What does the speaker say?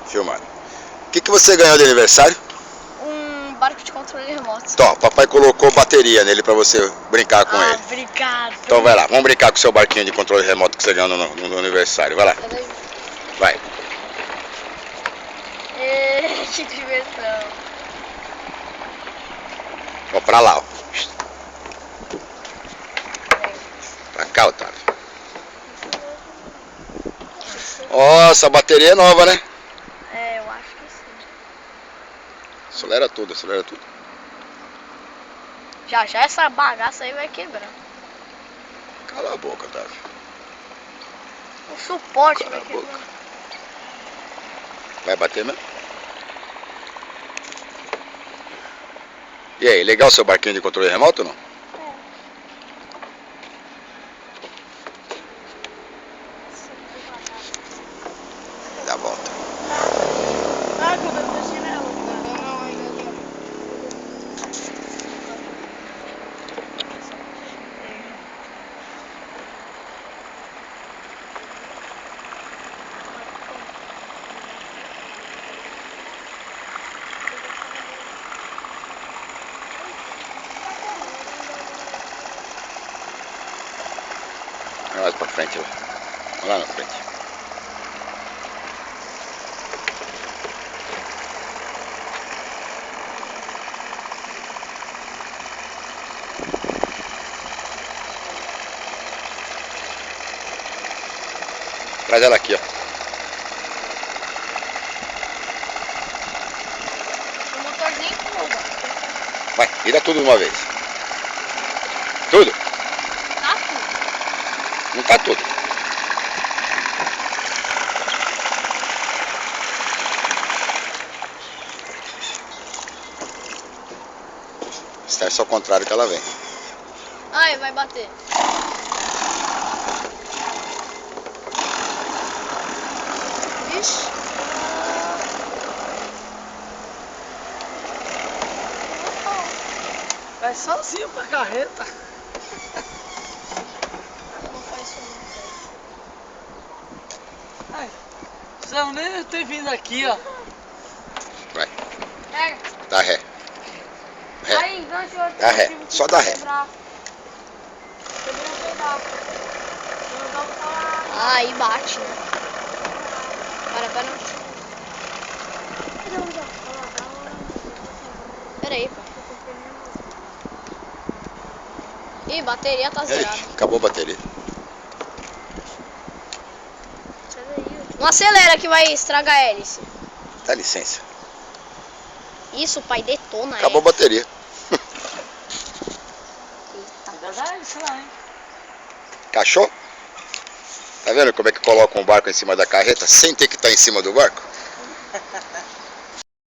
Filmando. O que você ganhou de aniversário? Um barco de controle remoto. Então, papai colocou bateria nele pra você brincar com ele. Obrigado. Então vai lá, vamos brincar com o seu barquinho de controle remoto que você ganhou no aniversário. Vai lá. Vai. Que diversão. Ó, pra lá, ó. Pra cá, Otávio. Ó, essa bateria é nova, né? É, eu acho que sim. Acelera tudo, acelera tudo. Já essa bagaça aí vai quebrar. Cala a boca, Otávio. O suporte Cala vai a quebrar. boca. Vai bater mesmo? E aí, legal seu barquinho de controle remoto ou não? Dá a volta. Ah, quando eu tô chinelo. Não, ainda não. Mais pra frente lá. Lá na frente. Traz ela aqui, ó. O motorzinho pula. Vai, vira tudo de uma vez. Tudo? Tá tudo. Não tá tudo. Está só ao contrário que ela vem. Ai, vai bater. Vixe. Vai sozinho pra carreta. Não faz isso não. Ai, precisava nem ter vindo aqui, ó. Vai, Pega. dá ré. Ré. Aí, enganche o outro. Dá ré, só dá ré. Quebrou um pedaço. Aí bate, né? Para. Pera aí, pai. Ih, bateria tá E aí, zerada. acabou a bateria. Não acelera que vai estragar a hélice. Dá licença. Isso, pai, detona Acabou a hélice. bateria. Ainda dá isso lá, hein? Cachou? Tá vendo como é que coloca um barco em cima da carreta sem ter que estar em cima do barco?